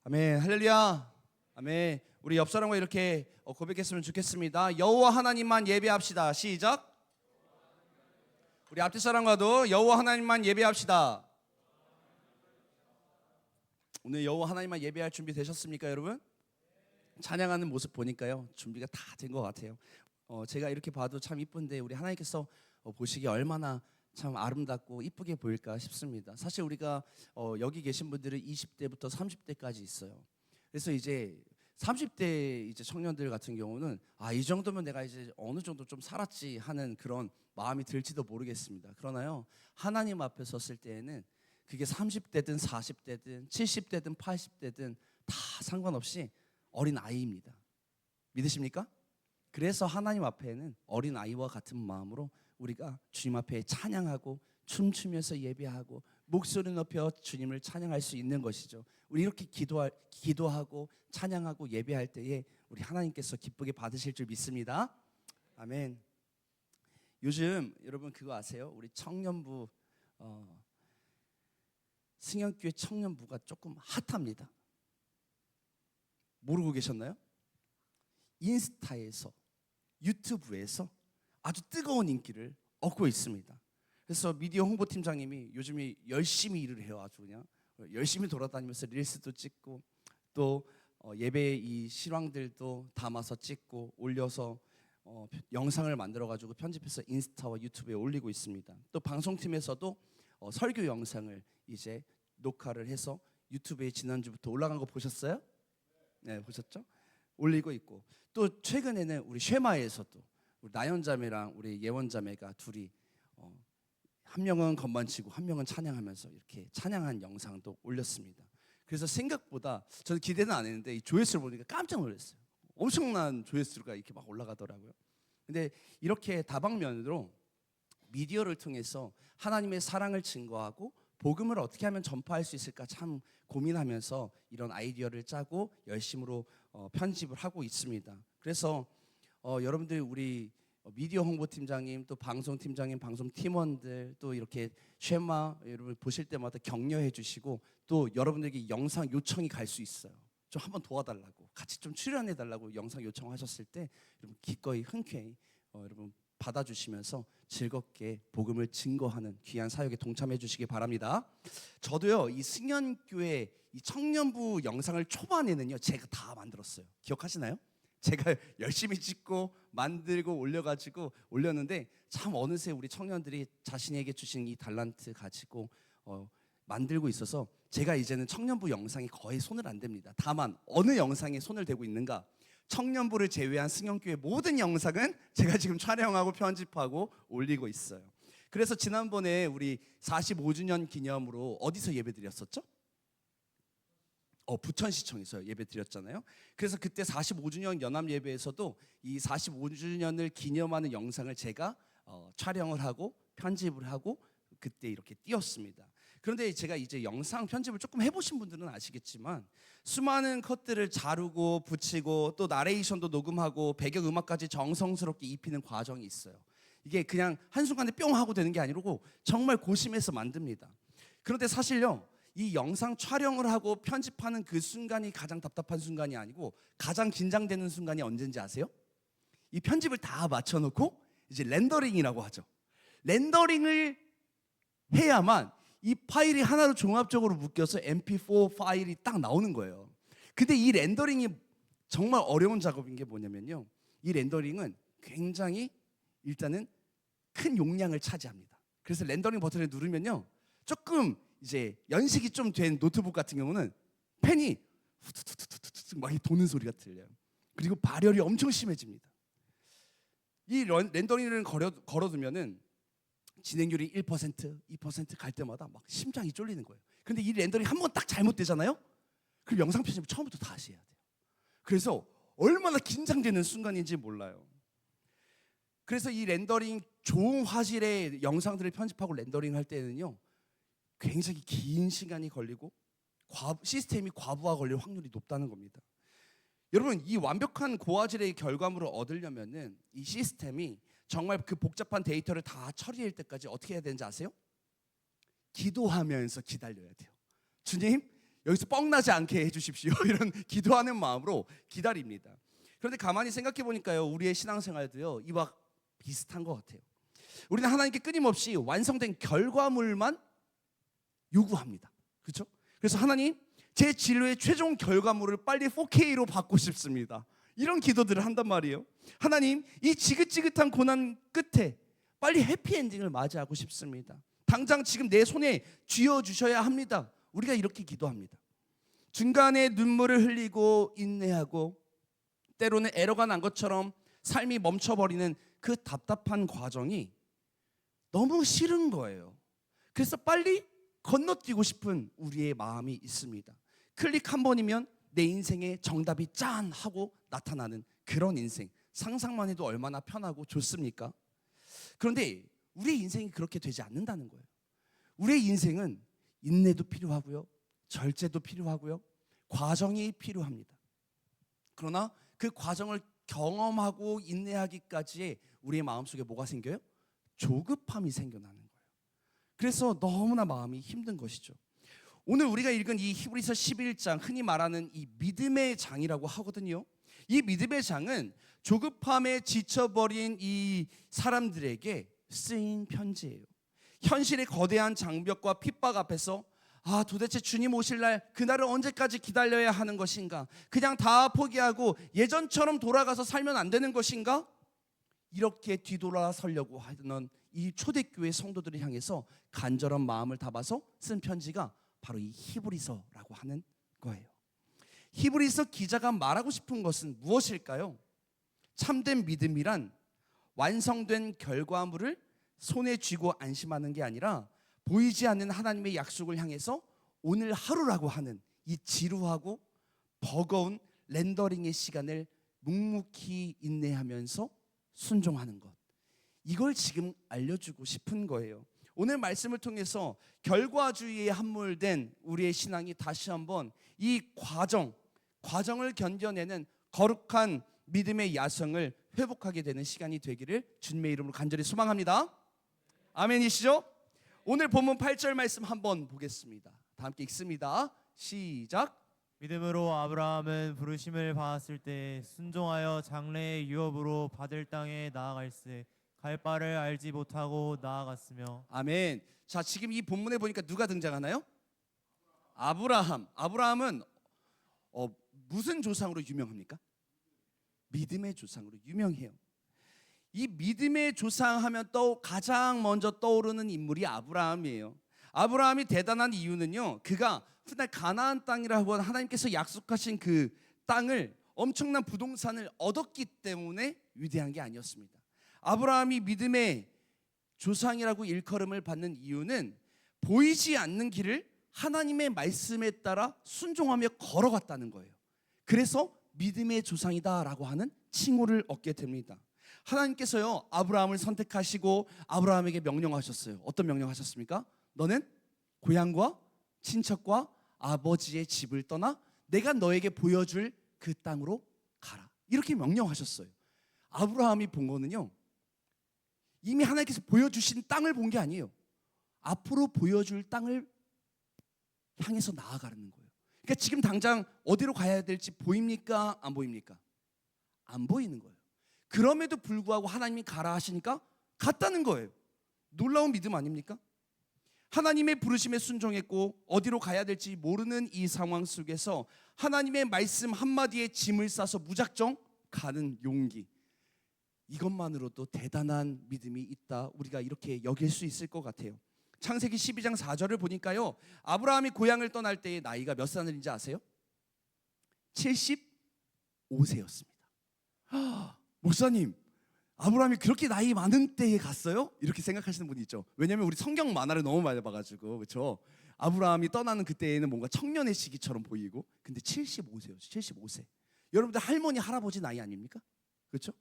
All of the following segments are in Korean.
아멘. 할렐루야. 아멘. 우리 옆 사람과 이렇게 고백했으면 좋겠습니다. 여호와 하나님만 예배합시다. 시작. 우리 앞뒤 사람과도 여호와 하나님만 예배합시다. 오늘 여호와 하나님만 예배할 준비 되셨습니까, 여러분? 찬양하는 모습 보니까요, 준비가 다 된 것 같아요. 제가 이렇게 봐도 참 이쁜데 우리 하나님께서 보시기에 얼마나 참 아름답고 이쁘게 보일까 싶습니다. 사실 우리가 여기 계신 분들은 20대부터 30대까지 있어요. 그래서 이제 30대 이제 청년들 같은 경우는 이 정도면 내가 이제 어느 정도 좀 살았지 하는 그런 마음이 들지도 모르겠습니다. 그러나요, 하나님 앞에 섰을 때에는 그게 30대든 40대든 70대든 80대든 다 상관없이 어린 아이입니다. 믿으십니까? 그래서 하나님 앞에는 어린 아이와 같은 마음으로 우리가 주님 앞에 찬양하고 춤추면서 예배하고 목소리 높여 주님을 찬양할 수 있는 것이죠. 우리 이렇게 기도하고 찬양하고 예배할 때에 우리 하나님께서 기쁘게 받으실 줄 믿습니다. 아멘. 요즘 여러분 그거 아세요? 우리 청년부 승현교회 청년부가 조금 핫합니다. 모르고 계셨나요? 인스타에서 유튜브에서 아주 뜨거운 인기를 얻고 있습니다. 그래서 미디어 홍보팀장님이 요즘에 열심히 일을 해요. 아주 그냥 열심히 돌아다니면서 릴스도 찍고 또 예배 이 실황들도 담아서 찍고 올려서 영상을 만들어가지고 편집해서 인스타와 유튜브에 올리고 있습니다. 또 방송팀에서도 설교 영상을 이제 녹화를 해서 유튜브에 지난주부터 올라간 거 보셨어요? 네, 보셨죠? 올리고 있고 또 최근에는 우리 쉐마에서도 우리 나연자매랑 우리 예원자매가 둘이 한 명은 건반 치고 한 명은 찬양하면서 이렇게 찬양한 영상도 올렸습니다. 그래서 생각보다 저는 기대는 안 했는데 이 조회수를 보니까 깜짝 놀랐어요. 엄청난 조회수가 이렇게 막 올라가더라고요. 근데 이렇게 다방면으로 미디어를 통해서 하나님의 사랑을 증거하고 복음을 어떻게 하면 전파할 수 있을까 참 고민하면서 이런 아이디어를 짜고 열심으로 편집을 하고 있습니다. 그래서 여러분들 우리 미디어 홍보팀장님 또 방송팀장님 방송팀원들 또 이렇게 쉐마 여러분 보실 때마다 격려해 주시고 또 여러분들에게 영상 요청이 갈 수 있어요. 좀 한번 도와달라고 같이 좀 출연해 달라고 영상 요청하셨을 때 여러분 기꺼이 흔쾌히 여러분 받아주시면서 즐겁게 복음을 증거하는 귀한 사역에 동참해 주시기 바랍니다. 저도요 이 승연교회 이 청년부 영상을 초반에는요 제가 다 만들었어요. 기억하시나요? 제가 열심히 찍고 만들고 올렸는데 참 어느새 우리 청년들이 자신에게 주신 이 달란트 가지고 만들고 있어서 제가 이제는 청년부 영상에 거의 손을 안 댑니다. 다만 어느 영상에 손을 대고 있는가? 청년부를 제외한 승연교회 모든 영상은 제가 지금 촬영하고 편집하고 올리고 있어요. 그래서 지난번에 우리 45주년 기념으로 어디서 예배드렸었죠? 부천시청에서 예배드렸잖아요. 그래서 그때 45주년 연합 예배에서도 이 45주년을 기념하는 영상을 제가 촬영을 하고 편집을 하고 그때 이렇게 띄웠습니다. 그런데 제가 이제 영상 편집을 조금 해보신 분들은 아시겠지만 수많은 컷들을 자르고 붙이고 또 나레이션도 녹음하고 배경음악까지 정성스럽게 입히는 과정이 있어요. 이게 그냥 한순간에 뿅 하고 되는 게 아니고 정말 고심해서 만듭니다. 그런데 사실요 이 영상 촬영을 하고 편집하는 그 순간이 가장 답답한 순간이 아니고 가장 긴장되는 순간이 언제인지 아세요? 이 편집을 다 맞춰놓고 이제 렌더링이라고 하죠. 렌더링을 해야만 이 파일이 하나로 종합적으로 묶여서 mp4 파일이 딱 나오는 거예요. 근데 이 렌더링이 정말 어려운 작업인 게 뭐냐면요 이 렌더링은 굉장히 일단은 큰 용량을 차지합니다. 그래서 렌더링 버튼을 누르면요 조금 이제 연식이 좀 된 노트북 같은 경우는 펜이 후두두두두두 막 도는 소리가 들려요. 그리고 발열이 엄청 심해집니다. 이 렌더링을 걸어두면은 진행률이 1%, 2% 갈 때마다 막 심장이 쫄리는 거예요. 근데 이 렌더링 한 번 딱 잘못되잖아요? 그럼 영상 편집을 처음부터 다시 해야 돼요. 그래서 얼마나 긴장되는 순간인지 몰라요. 그래서 이 렌더링 좋은 화질의 영상들을 편집하고 렌더링 할 때는요 굉장히 긴 시간이 걸리고 시스템이 과부하 걸릴 확률이 높다는 겁니다. 여러분 이 완벽한 고화질의 결과물을 얻으려면은 이 시스템이 정말 그 복잡한 데이터를 다 처리할 때까지 어떻게 해야 되는지 아세요? 기도하면서 기다려야 돼요. 주님 여기서 뻥나지 않게 해주십시오. 이런 기도하는 마음으로 기다립니다. 그런데 가만히 생각해 보니까요, 우리의 신앙생활도요 이와 비슷한 것 같아요. 우리는 하나님께 끊임없이 완성된 결과물만 요구합니다. 그렇죠? 그래서 하나님, 제 진로의 최종 결과물을 빨리 4K로 받고 싶습니다. 이런 기도들을 한단 말이에요. 하나님, 이 지긋지긋한 고난 끝에 빨리 해피엔딩을 맞이하고 싶습니다. 당장 지금 내 손에 쥐어주셔야 합니다. 우리가 이렇게 기도합니다. 중간에 눈물을 흘리고 인내하고 때로는 에러가 난 것처럼 삶이 멈춰버리는 그 답답한 과정이 너무 싫은 거예요. 그래서 빨리 건너뛰고 싶은 우리의 마음이 있습니다. 클릭 한 번이면 내 인생의 정답이 짠 하고 나타나는 그런 인생, 상상만 해도 얼마나 편하고 좋습니까? 그런데 우리의 인생이 그렇게 되지 않는다는 거예요. 우리의 인생은 인내도 필요하고요, 절제도 필요하고요, 과정이 필요합니다. 그러나 그 과정을 경험하고 인내하기까지의 우리의 마음속에 뭐가 생겨요? 조급함이 생겨나는 거예요. 그래서 너무나 마음이 힘든 것이죠. 오늘 우리가 읽은 이 히브리서 11장, 흔히 말하는 이 믿음의 장이라고 하거든요. 이 믿음의 장은 조급함에 지쳐버린 이 사람들에게 쓰인 편지예요. 현실의 거대한 장벽과 핍박 앞에서 도대체 주님 오실 날, 그날을 언제까지 기다려야 하는 것인가? 그냥 다 포기하고 예전처럼 돌아가서 살면 안 되는 것인가? 이렇게 뒤돌아서려고 하던 이 초대교회 성도들을 향해서 간절한 마음을 담아서 쓴 편지가 바로 이 히브리서라고 하는 거예요. 히브리서 기자가 말하고 싶은 것은 무엇일까요? 참된 믿음이란 완성된 결과물을 손에 쥐고 안심하는 게 아니라 보이지 않는 하나님의 약속을 향해서 오늘 하루라고 하는 이 지루하고 버거운 렌더링의 시간을 묵묵히 인내하면서 순종하는 것, 이걸 지금 알려주고 싶은 거예요. 오늘 말씀을 통해서 결과주의에 함몰된 우리의 신앙이 다시 한번 이 과정을 견뎌내는 거룩한 믿음의 야성을 회복하게 되는 시간이 되기를 주님의 이름으로 간절히 소망합니다. 아멘이시죠? 오늘 본문 8절 말씀 한번 보겠습니다. 다 함께 읽습니다. 시작. 믿음으로 아브라함은 부르심을 받았을 때 순종하여 장래의 유업으로 받을 땅에 나아갈새 갈 바를 알지 못하고 나아갔으며. 아멘. 자, 지금 이 본문에 보니까 누가 등장하나요? 아브라함은 무슨 조상으로 유명합니까? 믿음의 조상으로 유명해요. 이 믿음의 조상 하면 가장 먼저 떠오르는 인물이 아브라함이에요. 아브라함이 대단한 이유는요, 그가 훗날 가나안 땅이라고 하는 하나님께서 약속하신 그 땅을, 엄청난 부동산을 얻었기 때문에 위대한 게 아니었습니다. 아브라함이 믿음의 조상이라고 일컬음을 받는 이유는 보이지 않는 길을 하나님의 말씀에 따라 순종하며 걸어갔다는 거예요. 그래서 믿음의 조상이다라고 하는 칭호를 얻게 됩니다. 하나님께서요, 아브라함을 선택하시고 아브라함에게 명령하셨어요. 어떤 명령하셨습니까? 너는 고향과 친척과 아버지의 집을 떠나 내가 너에게 보여줄 그 땅으로 가라. 이렇게 명령하셨어요. 아브라함이 본 거는요, 이미 하나님께서 보여주신 땅을 본 게 아니에요. 앞으로 보여줄 땅을 향해서 나아가는 거예요. 그러니까 지금 당장 어디로 가야 될지 보입니까? 안 보입니까? 안 보이는 거예요. 그럼에도 불구하고 하나님이 가라 하시니까 갔다는 거예요. 놀라운 믿음 아닙니까? 하나님의 부르심에 순종했고 어디로 가야 될지 모르는 이 상황 속에서 하나님의 말씀 한마디에 짐을 싸서 무작정 가는 용기, 이것만으로도 대단한 믿음이 있다, 우리가 이렇게 여길 수 있을 것 같아요. 창세기 12장 4절을 보니까요, 아브라함이 고향을 떠날 때의 나이가 몇 살인지 아세요? 75세였습니다. 목사님, 아브라함이 그렇게 나이 많은 때에 갔어요? 이렇게 생각하시는 분이 있죠. 왜냐하면 우리 성경 만화를 너무 많이 봐가지고, 그렇죠? 아브라함이 떠나는 그때에는 뭔가 청년의 시기처럼 보이고, 근데 75세였어요. 75세. 여러분들 할머니 할아버지 나이 아닙니까? 그렇죠?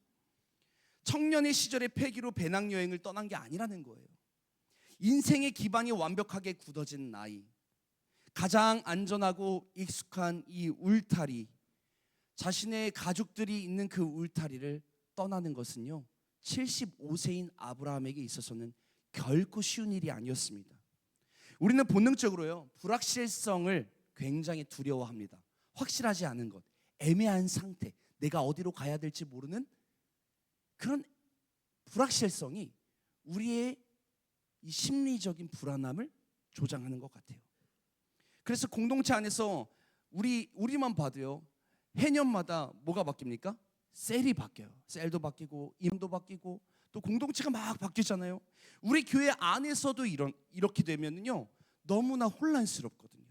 청년의 시절의 패기로 배낭여행을 떠난 게 아니라는 거예요. 인생의 기반이 완벽하게 굳어진 나이, 가장 안전하고 익숙한 이 울타리, 자신의 가족들이 있는 그 울타리를 떠나는 것은요, 75세인 아브라함에게 있어서는 결코 쉬운 일이 아니었습니다. 우리는 본능적으로요, 불확실성을 굉장히 두려워합니다. 확실하지 않은 것, 애매한 상태, 내가 어디로 가야 될지 모르는 그런 불확실성이 우리의 이 심리적인 조장하는 것 같아요. 그래서 공동체 안에서 우리만 봐도요, 해년마다 뭐가 바뀝니까? 셀이 바뀌어요. 셀도 바뀌고 임도 바뀌고 또 공동체가 막 바뀌잖아요. 우리 교회 안에서도 이렇게 되면요 너무나 혼란스럽거든요.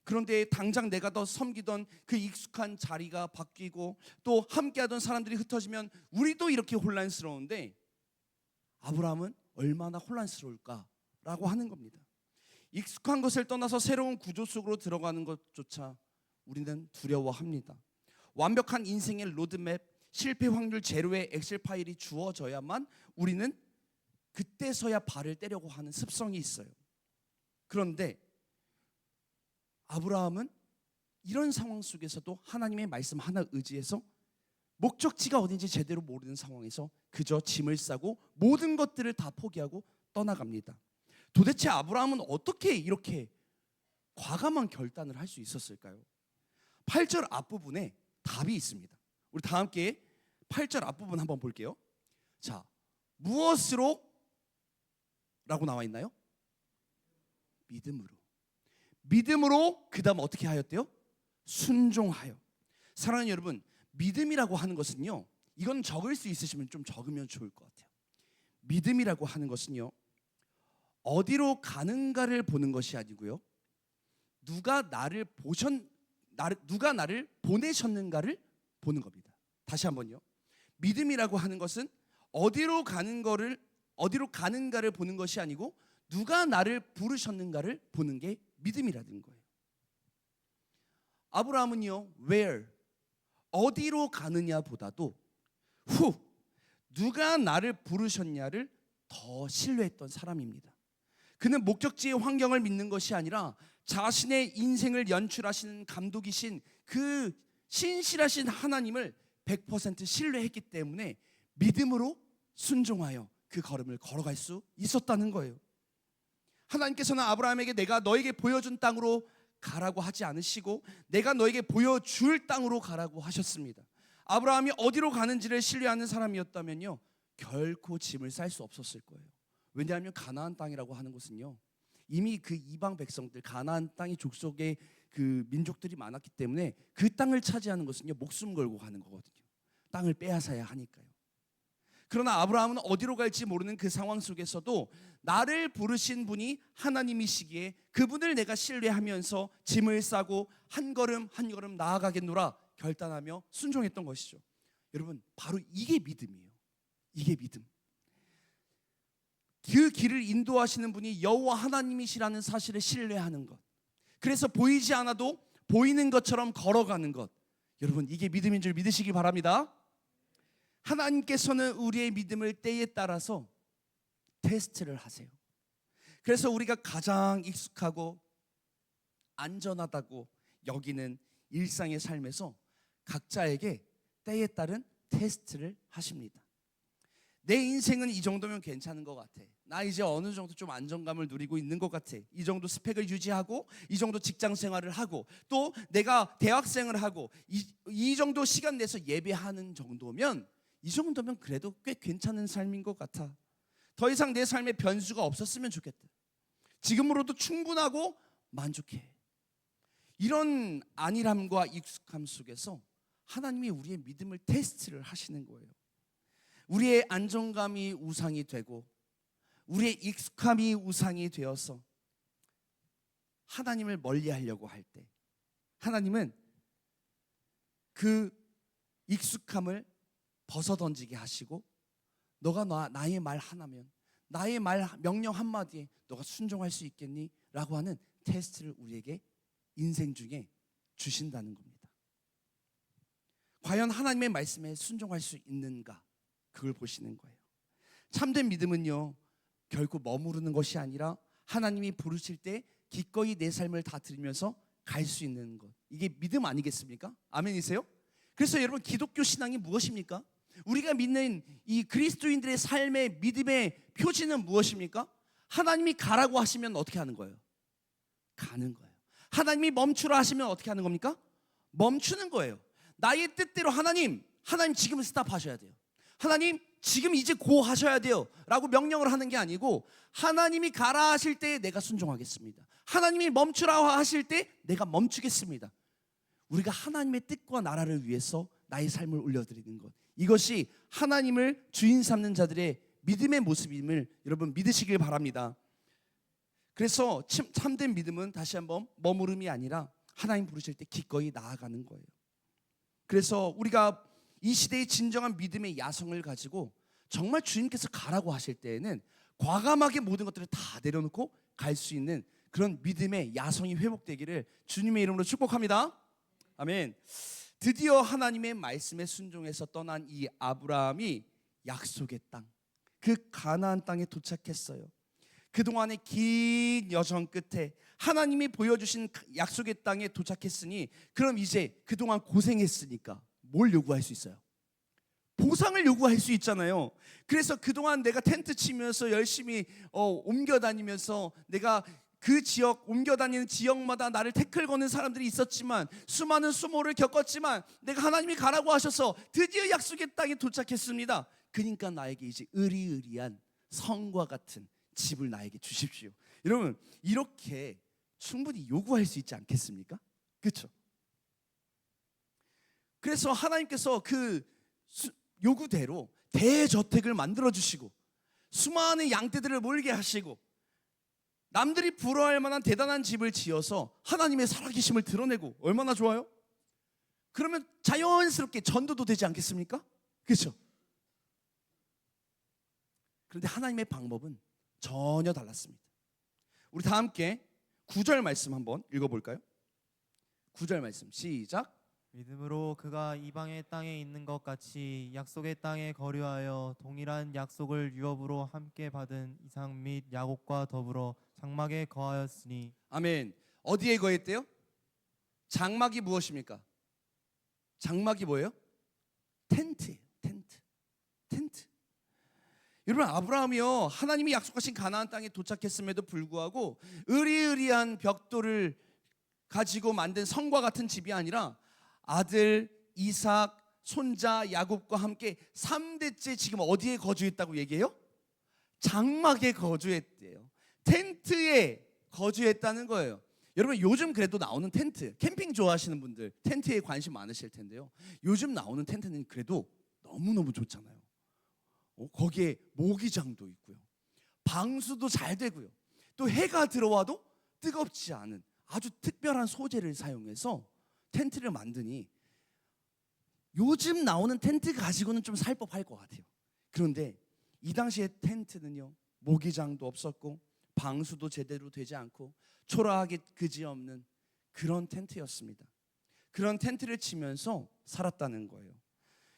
그런데 당장 내가 더 섬기던 그 익숙한 자리가 바뀌고 또 함께하던 사람들이 흩어지면 우리도 이렇게 혼란스러운데 아브라함은 얼마나 혼란스러울까라고 하는 겁니다. 익숙한 것을 떠나서 새로운 구조 속으로 들어가는 것조차 우리는 두려워합니다. 완벽한 인생의 로드맵, 실패 확률 제로의 엑셀 파일이 주어져야만 우리는 그때서야 발을 떼려고 하는 습성이 있어요. 그런데 아브라함은 이런 상황 속에서도 하나님의 말씀 하나 의지해서 목적지가 어딘지 제대로 모르는 상황에서 그저 짐을 싸고 모든 것들을 다 포기하고 떠나갑니다. 도대체 아브라함은 어떻게 이렇게 과감한 결단을 할 수 있었을까요? 8절 앞부분에 답이 있습니다. 우리 다 함께 8절 앞부분 한번 볼게요. 자, 무엇으로? 라고 나와 있나요? 믿음으로 그 다음 어떻게 하였대요? 순종하여. 사랑하는 여러분, 믿음이라고 하는 것은요, 이건 적을 수 있으시면 좀 적으면 좋을 것 같아요. 믿음이라고 하는 것은요, 어디로 가는가를 보는 것이 아니고요, 누가 나를 보내셨는가를 보는 겁니다. 다시 한번요. 믿음이라고 하는 것은 어디로 가는가를 보는 것이 아니고 누가 나를 부르셨는가를 보는 게 믿음이라는 거예요. 아브라함은요, where, 어디로 가느냐보다도 누가 나를 부르셨냐를 더 신뢰했던 사람입니다. 그는 목적지의 환경을 믿는 것이 아니라 자신의 인생을 연출하시는 감독이신 그 신실하신 하나님을 100% 신뢰했기 때문에 믿음으로 순종하여 그 걸음을 걸어갈 수 있었다는 거예요. 하나님께서는 아브라함에게 내가 너에게 보여준 땅으로 가라고 하지 않으시고 내가 너에게 보여줄 땅으로 가라고 하셨습니다. 아브라함이 어디로 가는지를 신뢰하는 사람이었다면요, 결코 짐을 쌀 수 없었을 거예요. 왜냐하면 가나안 땅이라고 하는 것은요, 이미 그 이방 백성들, 가나안 땅의 족속의 그 민족들이 많았기 때문에 그 땅을 차지하는 것은요, 목숨 걸고 가는 거거든요. 땅을 빼앗아야 하니까요. 그러나 아브라함은 어디로 갈지 모르는 그 상황 속에서도 나를 부르신 분이 하나님이시기에 그분을 내가 신뢰하면서 짐을 싸고 한 걸음 한 걸음 나아가겠노라 결단하며 순종했던 것이죠. 여러분, 바로 이게 믿음이에요. 이게 믿음. 그 길을 인도하시는 분이 여호와 하나님이시라는 사실을 신뢰하는 것. 그래서 보이지 않아도 보이는 것처럼 걸어가는 것. 여러분, 이게 믿음인 줄 믿으시기 바랍니다. 하나님께서는 우리의 믿음을 때에 따라서 테스트를 하세요. 그래서 우리가 가장 익숙하고 안전하다고 여기는 일상의 삶에서 각자에게 때에 따른 테스트를 하십니다. 내 인생은 이 정도면 괜찮은 것 같아. 나 이제 어느 정도 좀 안정감을 누리고 있는 것 같아. 이 정도 스펙을 유지하고 이 정도 직장 생활을 하고 또 내가 대학생을 하고 이 정도 시간 내서 예배하는 정도면 이 정도면 그래도 꽤 괜찮은 삶인 것 같아. 더 이상 내 삶에 변수가 없었으면 좋겠다. 지금으로도 충분하고 만족해. 이런 안일함과 익숙함 속에서 하나님이 우리의 믿음을 테스트를 하시는 거예요. 우리의 안정감이 우상이 되고 우리의 익숙함이 우상이 되어서 하나님을 멀리하려고 할 때 하나님은 그 익숙함을 벗어던지게 하시고 너가 나의 말 하나면, 나의 명령 한마디에 너가 순종할 수 있겠니? 라고 하는 테스트를 우리에게 인생 중에 주신다는 겁니다. 과연 하나님의 말씀에 순종할 수 있는가? 그걸 보시는 거예요. 참된 믿음은요, 결코 머무르는 것이 아니라 하나님이 부르실 때 기꺼이 내 삶을 다 드리면서 갈 수 있는 것. 이게 믿음 아니겠습니까? 아멘이세요? 그래서 여러분, 기독교 신앙이 무엇입니까? 우리가 믿는 이 그리스도인들의 삶의 믿음의 표지는 무엇입니까? 하나님이 가라고 하시면 어떻게 하는 거예요? 가는 거예요. 하나님이 멈추라 하시면 어떻게 하는 겁니까? 멈추는 거예요. 나의 뜻대로 하나님 지금 스탑하셔야 돼요. 하나님 지금 이제 고 하셔야 돼요 라고 명령을 하는 게 아니고, 하나님이 가라 하실 때 내가 순종하겠습니다. 하나님이 멈추라 하실 때 내가 멈추겠습니다. 우리가 하나님의 뜻과 나라를 위해서 나의 삶을 올려드리는 것, 이것이 하나님을 주인 삼는 자들의 믿음의 모습임을 여러분 믿으시길 바랍니다. 그래서 참된 믿음은 다시 한번 머무름이 아니라 하나님 부르실 때 기꺼이 나아가는 거예요. 그래서 우리가 이 시대의 진정한 믿음의 야성을 가지고 정말 주님께서 가라고 하실 때에는 과감하게 모든 것들을 다 내려놓고 갈 수 있는 그런 믿음의 야성이 회복되기를 주님의 이름으로 축복합니다. 아멘. 드디어 하나님의 말씀에 순종해서 떠난 이 아브라함이 약속의 땅, 그 가나안 땅에 도착했어요. 그동안의 긴 여정 끝에 하나님이 보여주신 약속의 땅에 도착했으니, 그럼 이제 그동안 고생했으니까 뭘 요구할 수 있어요? 보상을 요구할 수 있잖아요. 그래서 그동안 내가 텐트 치면서 열심히 옮겨 다니면서 내가 그 지역, 옮겨 다니는 지역마다 나를 태클 거는 사람들이 있었지만, 수많은 수모를 겪었지만, 내가 하나님이 가라고 하셔서 드디어 약속의 땅에 도착했습니다. 그러니까 나에게 이제 의리의리한 성과 같은 집을 나에게 주십시오. 여러분, 이렇게 충분히 요구할 수 있지 않겠습니까? 그렇죠? 그래서 하나님께서 그 요구대로 대저택을 만들어 주시고, 수많은 양떼들을 몰게 하시고, 남들이 부러워할 만한 대단한 집을 지어서 하나님의 살아계심을 드러내고, 얼마나 좋아요? 그러면 자연스럽게 전도도 되지 않겠습니까? 그렇죠? 그런데 하나님의 방법은 전혀 달랐습니다. 우리 다 함께 9절 말씀 한번 읽어볼까요? 9절 말씀 시작. 믿음으로 그가 이방의 땅에 있는 것 같이 약속의 땅에 거류하여 동일한 약속을 유업으로 함께 받은 이삭 및 야곱과 더불어 장막에 거하였으니. 아멘. 어디에 거했대요? 장막이 무엇입니까? 장막이 뭐예요? 텐트예요. 텐트. 여러분, 아브라함이요, 하나님이 약속하신 가나안 땅에 도착했음에도 불구하고 의리의리한 벽돌을 가지고 만든 성과 같은 집이 아니라 아들 이삭, 손자 야곱과 함께 3대째 지금 어디에 거주했다고 얘기해요? 장막에 거주했대요. 텐트에 거주했다는 거예요. 여러분, 요즘 그래도 나오는 텐트, 캠핑 좋아하시는 분들 텐트에 관심 많으실 텐데요, 요즘 나오는 텐트는 그래도 너무너무 좋잖아요. 거기에 모기장도 있고요, 방수도 잘 되고요, 또 해가 들어와도 뜨겁지 않은 아주 특별한 소재를 사용해서 텐트를 만드니 요즘 나오는 텐트 가지고는 좀 살 법할 것 같아요. 그런데 이 당시의 텐트는요, 모기장도 없었고 방수도 제대로 되지 않고 초라하게 그지없는 그런 텐트였습니다. 그런 텐트를 치면서 살았다는 거예요.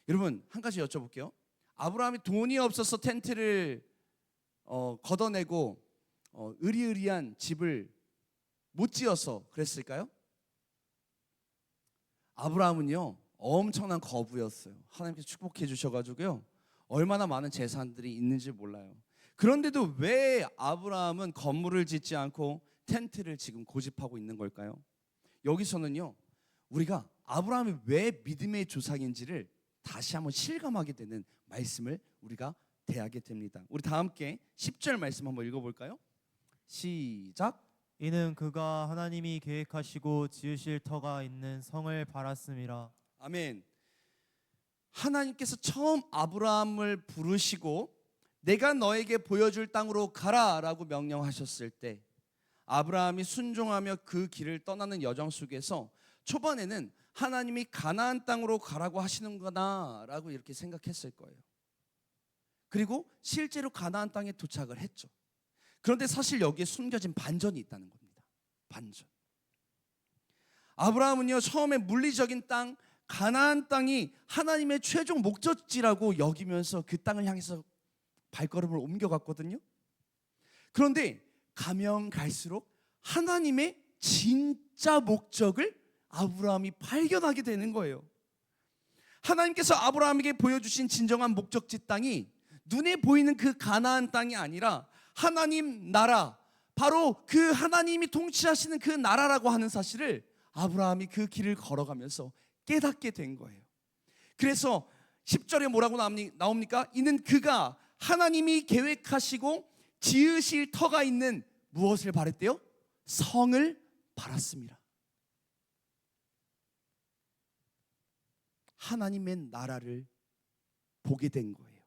여러분, 한 가지 여쭤볼게요. 아브라함이 돈이 없어서 텐트를 걷어내고 의리의리한 집을 못 지어서 그랬을까요? 아브라함은요, 엄청난 거부였어요. 하나님께서 축복해 주셔가지고요, 얼마나 많은 재산들이 있는지 몰라요. 그런데도 왜 아브라함은 건물을 짓지 않고 텐트를 지금 고집하고 있는 걸까요? 여기서는요, 우리가 아브라함이 왜 믿음의 조상인지를 다시 한번 실감하게 되는 말씀을 우리가 대하게 됩니다. 우리 다 함께 10절 말씀 한번 읽어볼까요? 시작. 이는 그가 하나님이 계획하시고 지으실 터가 있는 성을 바랐음이라. 아멘. 하나님께서 처음 아브라함을 부르시고 내가 너에게 보여줄 땅으로 가라라고 명령하셨을 때, 아브라함이 순종하며 그 길을 떠나는 여정 속에서 초반에는 하나님이 가나안 땅으로 가라고 하시는구나라고 이렇게 생각했을 거예요. 그리고 실제로 가나안 땅에 도착을 했죠. 그런데 사실 여기에 숨겨진 반전이 있다는 겁니다. 반전. 아브라함은요, 처음에 물리적인 땅 가나안 땅이 하나님의 최종 목적지라고 여기면서 그 땅을 향해서 발걸음을 옮겨갔거든요. 그런데 가면 갈수록 하나님의 진짜 목적을 아브라함이 발견하게 되는 거예요. 하나님께서 아브라함에게 보여주신 진정한 목적지 땅이 눈에 보이는 그 가나안 땅이 아니라 하나님 나라, 바로 그 하나님이 통치하시는 그 나라라고 하는 사실을 아브라함이 그 길을 걸어가면서 깨닫게 된 거예요. 그래서 10절에 뭐라고 나옵니까? 이는 그가 하나님이 계획하시고 지으실 터가 있는 무엇을 바랬대요? 성을 바랐습니다. 하나님의 나라를 보게 된 거예요.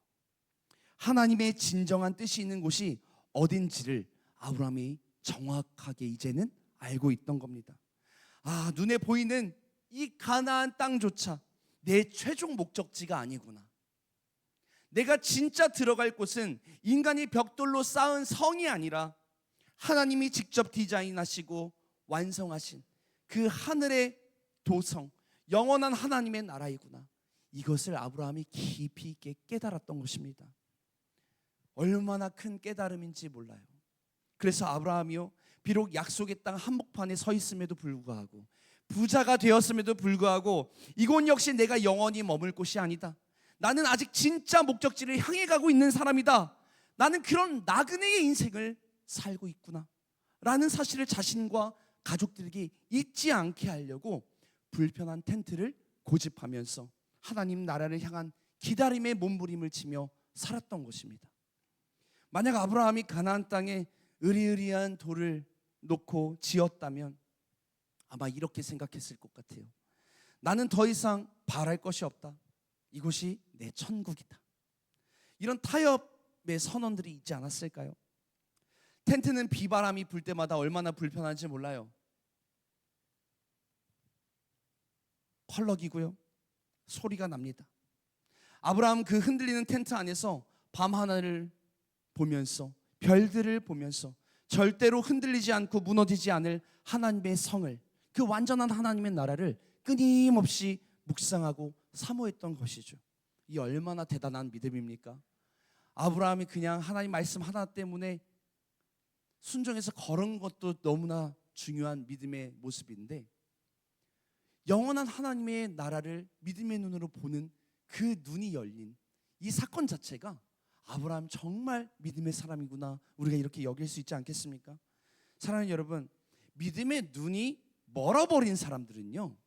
하나님의 진정한 뜻이 있는 곳이 어딘지를 아브라함이 정확하게 이제는 알고 있던 겁니다. 눈에 보이는 이 가나안 땅조차 내 최종 목적지가 아니구나. 내가 진짜 들어갈 곳은 인간이 벽돌로 쌓은 성이 아니라 하나님이 직접 디자인하시고 완성하신 그 하늘의 도성, 영원한 하나님의 나라이구나. 이것을 아브라함이 깊이 있게 깨달았던 것입니다. 얼마나 큰 깨달음인지 몰라요. 그래서 아브라함이요, 비록 약속의 땅 한복판에 서 있음에도 불구하고, 부자가 되었음에도 불구하고, 이곳 역시 내가 영원히 머물 곳이 아니다. 나는 아직 진짜 목적지를 향해 가고 있는 사람이다. 나는 그런 나그네의 인생을 살고 있구나 라는 사실을 자신과 가족들에게 잊지 않게 하려고 불편한 텐트를 고집하면서 하나님 나라를 향한 기다림의 몸부림을 치며 살았던 것입니다. 만약 아브라함이 가나안 땅에 으리으리한 돌을 놓고 지었다면 아마 이렇게 생각했을 것 같아요. 나는 더 이상 바랄 것이 없다. 이곳이 내 천국이다. 이런 타협의 선언들이 있지 않았을까요? 텐트는 비바람이 불 때마다 얼마나 불편한지 몰라요. 펄럭이고요, 소리가 납니다. 아브라함 그 흔들리는 텐트 안에서 밤 하늘을 보면서, 별들을 보면서 절대로 흔들리지 않고 무너지지 않을 하나님의 성을, 그 완전한 하나님의 나라를 끊임없이 묵상하고 사모했던 것이죠. 이 얼마나 대단한 믿음입니까? 아브라함이 그냥 하나님 말씀 하나 때문에 순종해서 걸은 것도 너무나 중요한 믿음의 모습인데, 영원한 하나님의 나라를 믿음의 눈으로 보는 그 눈이 열린 이 사건 자체가 아브라함 정말 믿음의 사람이구나, 우리가 이렇게 여길 수 있지 않겠습니까? 사랑하는 여러분, 믿음의 눈이 멀어버린 사람들은요,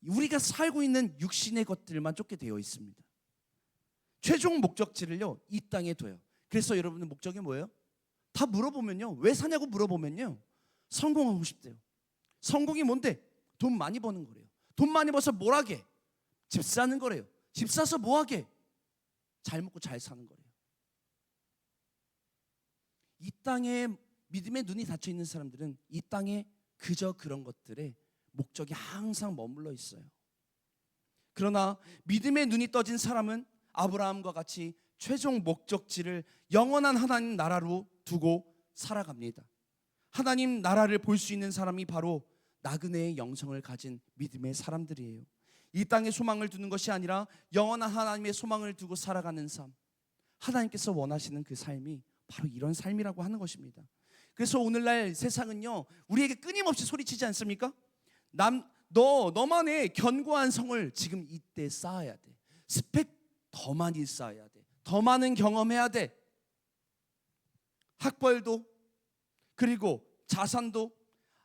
우리가 살고 있는 육신의 것들만 쫓게 되어 있습니다. 최종 목적지를요, 이 땅에 둬요. 그래서 여러분의 목적이 뭐예요? 다 물어보면요, 왜 사냐고 물어보면요, 성공하고 싶대요. 성공이 뭔데? 돈 많이 버는 거래요. 돈 많이 벌어서 뭘 하게? 집 사는 거래요. 집 사서 뭐 하게? 잘 먹고 잘 사는 거래요. 이 땅에 믿음의 눈이 닫혀 있는 사람들은 이 땅에 그저 그런 것들에 목적이 항상 머물러 있어요. 그러나 믿음의 눈이 떠진 사람은 아브라함과 같이 최종 목적지를 영원한 하나님 나라로 두고 살아갑니다. 하나님 나라를 볼 수 있는 사람이 바로 나그네의 영성을 가진 믿음의 사람들이에요. 이 땅에 소망을 두는 것이 아니라 영원한 하나님의 소망을 두고 살아가는 삶, 하나님께서 원하시는 그 삶이 바로 이런 삶이라고 하는 것입니다. 그래서 오늘날 세상은요, 우리에게 끊임없이 소리치지 않습니까? 너만의 견고한 성을 지금 이때 쌓아야 돼. 스펙 더 많이 쌓아야 돼. 더 많은 경험해야 돼. 학벌도, 그리고 자산도,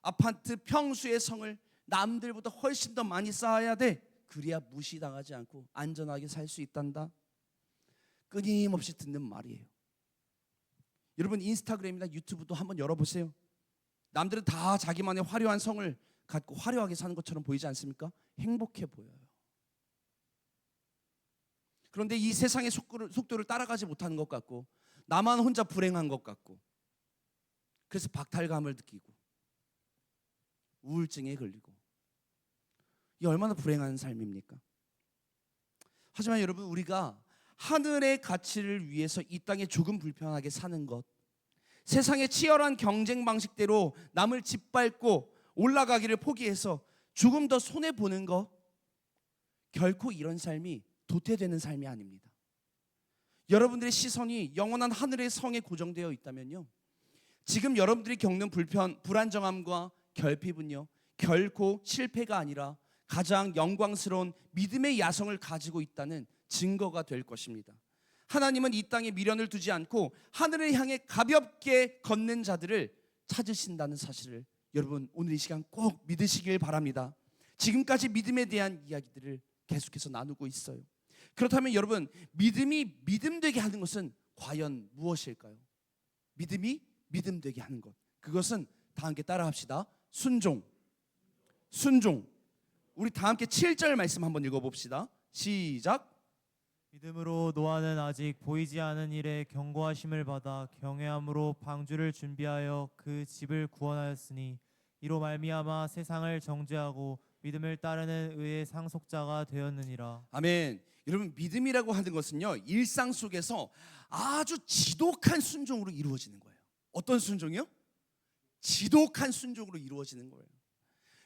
아파트 평수의 성을 남들보다 훨씬 더 많이 쌓아야 돼. 그래야 무시당하지 않고 안전하게 살 수 있단다. 끊임없이 듣는 말이에요. 여러분, 인스타그램이나 유튜브도 한번 열어보세요. 남들은 다 자기만의 화려한 성을 갖고 화려하게 사는 것처럼 보이지 않습니까? 행복해 보여요. 그런데 이 세상의 속도를 따라가지 못하는 것 같고, 나만 혼자 불행한 것 같고, 그래서 박탈감을 느끼고 우울증에 걸리고, 이 얼마나 불행한 삶입니까? 하지만 여러분, 우리가 하늘의 가치를 위해서 이 땅에 조금 불편하게 사는 것, 세상의 치열한 경쟁 방식대로 남을 짓밟고 올라가기를 포기해서 조금 더 손해보는 것, 결코 이런 삶이 도태되는 삶이 아닙니다. 여러분들의 시선이 영원한 하늘의 성에 고정되어 있다면요, 지금 여러분들이 겪는 불안정함과 결핍은요, 결코 실패가 아니라 가장 영광스러운 믿음의 야성을 가지고 있다는 증거가 될 것입니다. 하나님은 이 땅에 미련을 두지 않고 하늘을 향해 가볍게 걷는 자들을 찾으신다는 사실을 여러분 오늘 이 시간 꼭 믿으시길 바랍니다. 지금까지 믿음에 대한 이야기들을 계속해서 나누고 있어요. 그렇다면 여러분, 믿음이 믿음 되게 하는 것은 과연 무엇일까요? 믿음이 믿음 되게 하는 것, 그것은 다 함께 따라합시다. 순종. 우리 다 함께 7절 말씀 한번 읽어봅시다. 시작. 믿음으로 노아는 아직 보이지 않은 일에 경고하심을 받아 경외함으로 방주를 준비하여 그 집을 구원하였으니 이로 말미암아 세상을 정죄하고 믿음을 따르는 의의 상속자가 되었느니라. 아멘. 여러분, 믿음이라고 하는 것은요, 일상 속에서 아주 지독한 순종으로 이루어지는 거예요. 어떤 순종이요? 지독한 순종으로 이루어지는 거예요.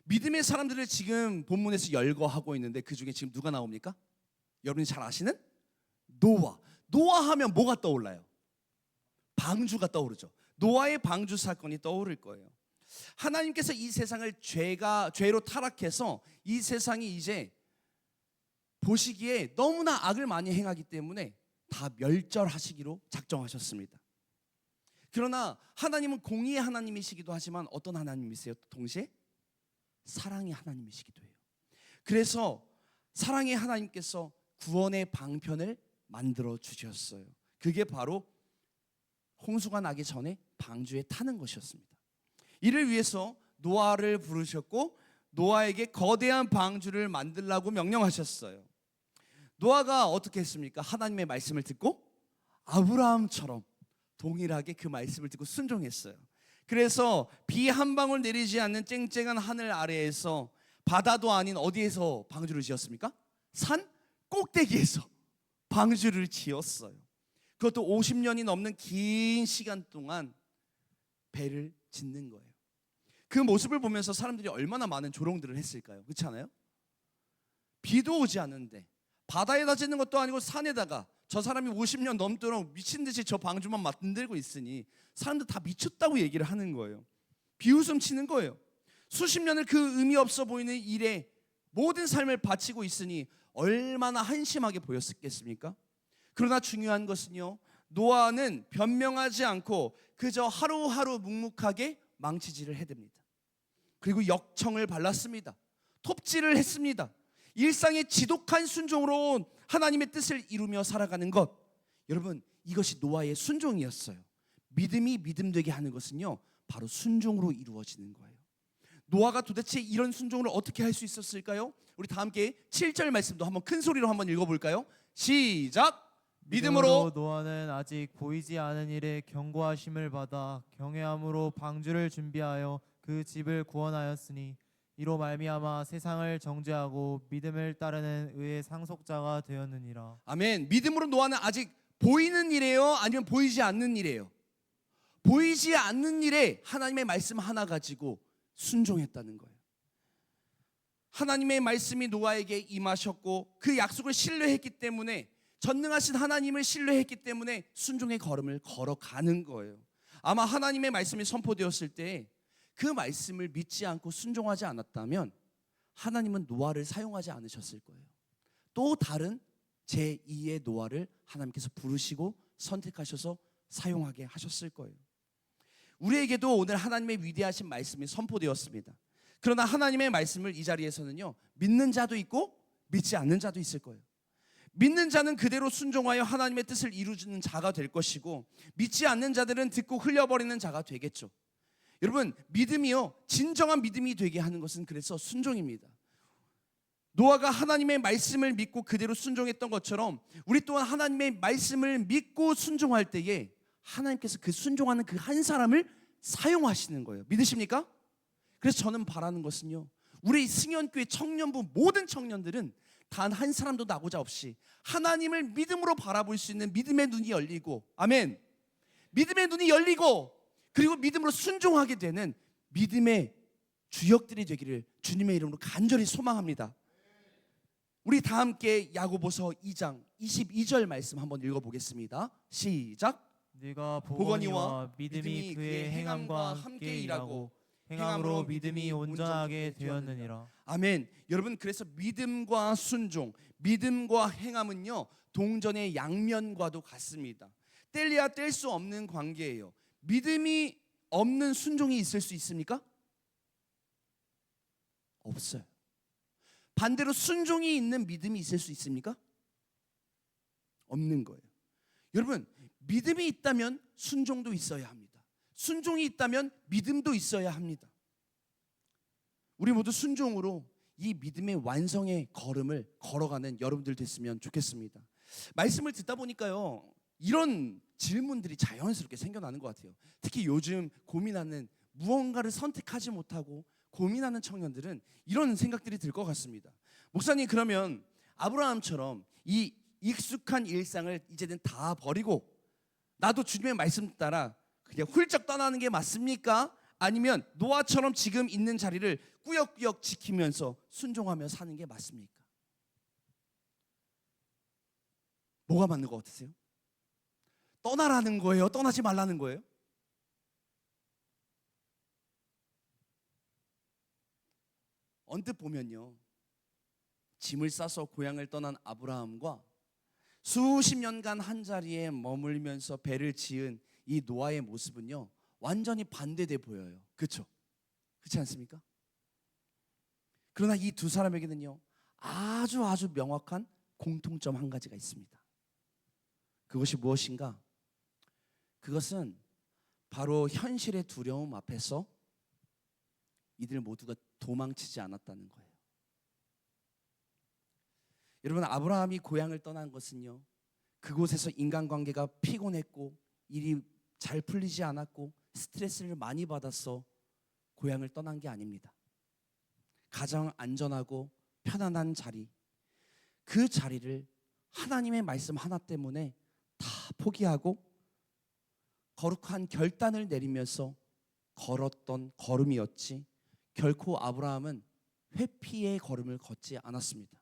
믿음의 사람들을 지금 본문에서 열거하고 있는데 그 중에 지금 누가 나옵니까? 여러분이 잘 아시는 노아 하면 뭐가 떠올라요? 방주가 떠오르죠. 노아의 방주 사건이 떠오를 거예요. 하나님께서 이 세상을 죄로 타락해서 이 세상이 이제 보시기에 너무나 악을 많이 행하기 때문에 다 멸절하시기로 작정하셨습니다. 그러나 하나님은 공의의 하나님이시기도 하지만 어떤 하나님이세요? 동시에 사랑의 하나님이시기도 해요. 그래서 사랑의 하나님께서 구원의 방편을 만들어 주셨어요. 그게 바로 홍수가 나기 전에 방주에 타는 것이었습니다. 이를 위해서 노아를 부르셨고 노아에게 거대한 방주를 만들라고 명령하셨어요. 노아가 어떻게 했습니까? 하나님의 말씀을 듣고 아브라함처럼 동일하게 그 말씀을 듣고 순종했어요. 그래서 비 한 방울 내리지 않는 쨍쨍한 하늘 아래에서, 바다도 아닌 어디에서 방주를 지었습니까? 산 꼭대기에서 방주를 지었어요. 그것도 50년이 넘는 긴 시간 동안 배를 짓는 거예요. 그 모습을 보면서 사람들이 얼마나 많은 조롱들을 했을까요? 그렇지 않아요? 비도 오지 않는데 바다에다 짓는 것도 아니고 산에다가 저 사람이 50년 넘도록 미친 듯이 저 방주만 만들고 있으니 사람들 다 미쳤다고 얘기를 하는 거예요. 비웃음 치는 거예요. 수십 년을 그 의미 없어 보이는 일에 모든 삶을 바치고 있으니 얼마나 한심하게 보였겠습니까? 그러나 중요한 것은요, 노아는 변명하지 않고 그저 하루하루 묵묵하게 망치질을 해댑니다. 그리고 역청을 발랐습니다. 톱질을 했습니다. 일상의 지독한 순종으로 하나님의 뜻을 이루며 살아가는 것, 여러분, 이것이 노아의 순종이었어요. 믿음이 믿음 되게 하는 것은요, 바로 순종으로 이루어지는 거예요. 노아가 도대체 이런 순종을 어떻게 할 수 있었을까요? 우리 다 함께 7절 말씀도 한번 큰 소리로 한번 읽어볼까요? 시작. 믿음으로 노아는 아직 보이지 않은 일에 경고하심을 받아 경외함으로 방주를 준비하여 그 집을 구원하였으니 이로 말미암아 세상을 정죄하고 믿음을 따르는 의의 상속자가 되었느니라. 아멘. 믿음으로 노아는 아직 보이는 일이에요? 아니면 보이지 않는 일이에요? 보이지 않는 일에 하나님의 말씀 하나 가지고 순종했다는 거예요. 하나님의 말씀이 노아에게 임하셨고 그 약속을 신뢰했기 때문에, 전능하신 하나님을 신뢰했기 때문에 순종의 걸음을 걸어가는 거예요. 아마 하나님의 말씀이 선포되었을 때 그 말씀을 믿지 않고 순종하지 않았다면 하나님은 노아를 사용하지 않으셨을 거예요. 또 다른 제2의 노아를 하나님께서 부르시고 선택하셔서 사용하게 하셨을 거예요. 우리에게도 오늘 하나님의 위대하신 말씀이 선포되었습니다. 그러나 하나님의 말씀을 이 자리에서는요, 믿는 자도 있고 믿지 않는 자도 있을 거예요. 믿는 자는 그대로 순종하여 하나님의 뜻을 이루는 자가 될 것이고, 믿지 않는 자들은 듣고 흘려버리는 자가 되겠죠. 여러분, 믿음이요, 진정한 믿음이 되게 하는 것은 그래서 순종입니다. 노아가 하나님의 말씀을 믿고 그대로 순종했던 것처럼 우리 또한 하나님의 말씀을 믿고 순종할 때에 하나님께서 그 순종하는 그 한 사람을 사용하시는 거예요. 믿으십니까? 그래서 저는 바라는 것은요, 우리 승연교회 청년부 모든 청년들은 단 한 사람도 나고자 없이 하나님을 믿음으로 바라볼 수 있는 믿음의 눈이 열리고, 아멘, 믿음의 눈이 열리고 그리고 믿음으로 순종하게 되는 믿음의 주역들이 되기를 주님의 이름으로 간절히 소망합니다. 우리 다 함께 야고보서 2장 22절 말씀 한번 읽어보겠습니다. 시작. 네가 보건이와 믿음이 그의 행함과 함께 일하고 행함으로 믿음이 온전하게 되었느니라. 아멘. 여러분, 그래서 믿음과 순종, 믿음과 행함은요, 동전의 양면과도 같습니다. 뗄래야 뗄 수 없는 관계예요. 믿음이 없는 순종이 있을 수 있습니까? 없어요. 반대로 순종이 있는 믿음이 있을 수 있습니까? 없는 거예요. 여러분, 믿음이 있다면 순종도 있어야 합니다. 순종이 있다면 믿음도 있어야 합니다. 우리 모두 순종으로 이 믿음의 완성의 걸음을 걸어가는 여러분들 됐으면 좋겠습니다. 말씀을 듣다 보니까요, 이런 질문들이 자연스럽게 생겨나는 것 같아요. 특히 요즘 고민하는, 무언가를 선택하지 못하고 고민하는 청년들은 이런 생각들이 들 것 같습니다. 목사님, 그러면 아브라함처럼 이 익숙한 일상을 이제는 다 버리고 나도 주님의 말씀 따라 그냥 훌쩍 떠나는 게 맞습니까? 아니면 노아처럼 지금 있는 자리를 꾸역꾸역 지키면서 순종하며 사는 게 맞습니까? 뭐가 맞는 것 같으세요? 떠나라는 거예요? 떠나지 말라는 거예요? 언뜻 보면요, 짐을 싸서 고향을 떠난 아브라함과 수십 년간 한 자리에 머물면서 배를 지은 이 노아의 모습은요, 완전히 반대돼 보여요. 그렇죠? 그렇지 않습니까? 그러나 이 두 사람에게는요, 아주 명확한 공통점 한 가지가 있습니다. 그것이 무엇인가? 그것은 바로 현실의 두려움 앞에서 이들 모두가 도망치지 않았다는 거예요. 여러분, 아브라함이 고향을 떠난 것은요, 그곳에서 인간관계가 피곤했고 일이 잘 풀리지 않았고 스트레스를 많이 받아서 고향을 떠난 게 아닙니다. 가장 안전하고 편안한 자리, 그 자리를 하나님의 말씀 하나 때문에 다 포기하고 거룩한 결단을 내리면서 걸었던 걸음이었지, 결코 아브라함은 회피의 걸음을 걷지 않았습니다.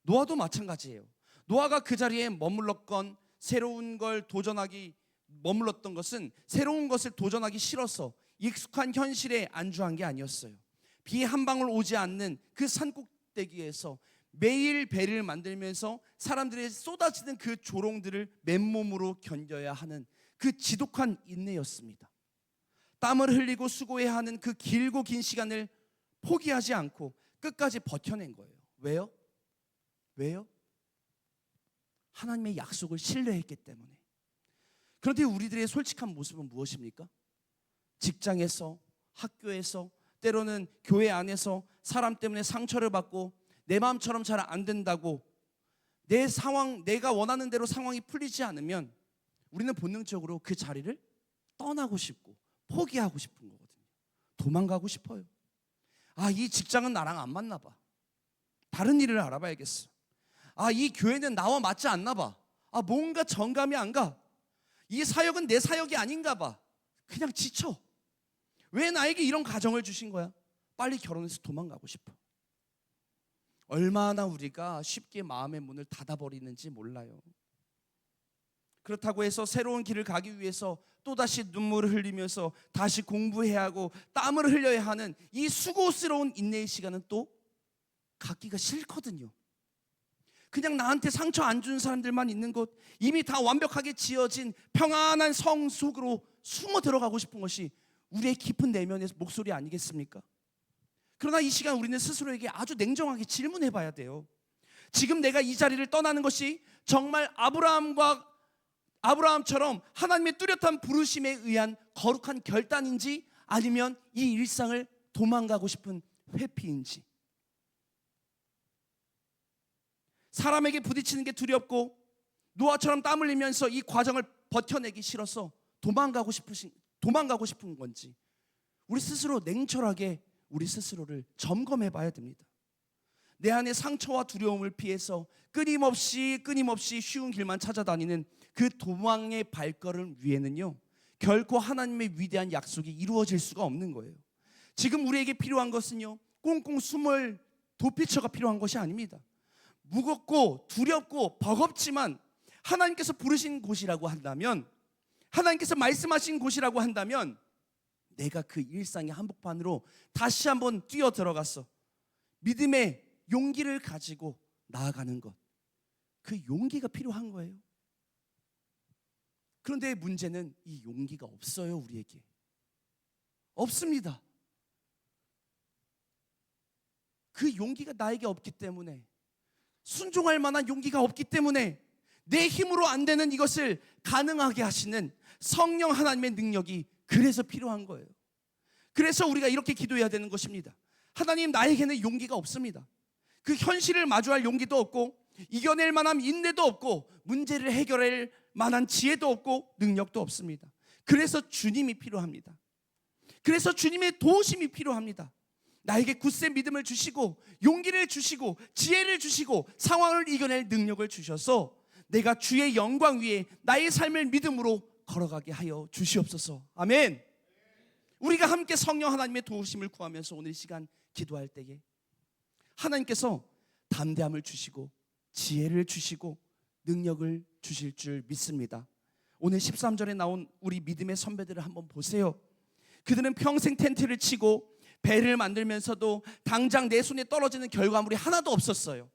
노아도 마찬가지예요. 노아가 그 자리에 머물렀건 새로운 걸 도전하기 머물렀던 것은 새로운 것을 도전하기 싫어서 익숙한 현실에 안주한 게 아니었어요. 비 한 방울 오지 않는 그 산꼭대기에서 매일 배를 만들면서 사람들의 쏟아지는 그 조롱들을 맨몸으로 견뎌야 하는 그 지독한 인내였습니다. 땀을 흘리고 수고해야 하는 그 길고 긴 시간을 포기하지 않고 끝까지 버텨낸 거예요. 왜요? 왜요? 하나님의 약속을 신뢰했기 때문에. 그런데 우리들의 솔직한 모습은 무엇입니까? 직장에서, 학교에서, 때로는 교회 안에서 사람 때문에 상처를 받고 내 마음처럼 잘 안 된다고 내 상황, 내가 원하는 대로 상황이 풀리지 않으면 우리는 본능적으로 그 자리를 떠나고 싶고 포기하고 싶은 거거든요. 도망가고 싶어요. 아, 이 직장은 나랑 안 맞나 봐. 다른 일을 알아봐야겠어. 아, 이 교회는 나와 맞지 않나 봐. 아, 뭔가 정감이 안 가. 이 사역은 내 사역이 아닌가 봐. 그냥 지쳐. 왜 나에게 이런 가정을 주신 거야? 빨리 결혼해서 도망가고 싶어. 얼마나 우리가 쉽게 마음의 문을 닫아버리는지 몰라요. 그렇다고 해서 새로운 길을 가기 위해서 또다시 눈물을 흘리면서 다시 공부해야 하고 땀을 흘려야 하는 이 수고스러운 인내의 시간은 또 갖기가 싫거든요. 그냥 나한테 상처 안 준 사람들만 있는 곳, 이미 다 완벽하게 지어진 평안한 성 속으로 숨어 들어가고 싶은 것이 우리의 깊은 내면의 목소리 아니겠습니까? 그러나 이 시간 우리는 스스로에게 아주 냉정하게 질문해 봐야 돼요. 지금 내가 이 자리를 떠나는 것이 정말 아브라함처럼 하나님의 뚜렷한 부르심에 의한 거룩한 결단인지, 아니면 이 일상을 도망가고 싶은 회피인지. 사람에게 부딪히는 게 두렵고 노아처럼 땀 흘리면서 이 과정을 버텨내기 싫어서 도망가고 싶은 건지, 우리 스스로 냉철하게 우리 스스로를 점검해 봐야 됩니다. 내 안의 상처와 두려움을 피해서 끊임없이 쉬운 길만 찾아다니는 그 도망의 발걸음 위에는요, 결코 하나님의 위대한 약속이 이루어질 수가 없는 거예요. 지금 우리에게 필요한 것은요, 꽁꽁 숨을 도피처가 필요한 것이 아닙니다. 무겁고 두렵고 버겁지만 하나님께서 부르신 곳이라고 한다면, 하나님께서 말씀하신 곳이라고 한다면, 내가 그 일상의 한복판으로 다시 한번 뛰어 들어가서 믿음의 용기를 가지고 나아가는 것, 그 용기가 필요한 거예요. 그런데 문제는 이 용기가 없어요, 우리에게. 없습니다. 그 용기가 나에게 없기 때문에, 순종할 만한 용기가 없기 때문에 내 힘으로 안 되는 이것을 가능하게 하시는 성령 하나님의 능력이 그래서 필요한 거예요. 그래서 우리가 이렇게 기도해야 되는 것입니다. 하나님, 나에게는 용기가 없습니다. 그 현실을 마주할 용기도 없고, 이겨낼 만한 인내도 없고, 문제를 해결할 만한 지혜도 없고, 능력도 없습니다. 그래서 주님이 필요합니다. 그래서 주님의 도우심이 필요합니다. 나에게 굳세 믿음을 주시고, 용기를 주시고, 지혜를 주시고, 상황을 이겨낼 능력을 주셔서 내가 주의 영광 위에 나의 삶을 믿음으로 걸어가게 하여 주시옵소서. 아멘. 우리가 함께 성령 하나님의 도우심을 구하면서 오늘 이 시간 기도할 때에 하나님께서 담대함을 주시고 지혜를 주시고 능력을 주실 줄 믿습니다. 오늘 13절에 나온 우리 믿음의 선배들을 한번 보세요. 그들은 평생 텐트를 치고 배를 만들면서도 당장 내 손에 떨어지는 결과물이 하나도 없었어요.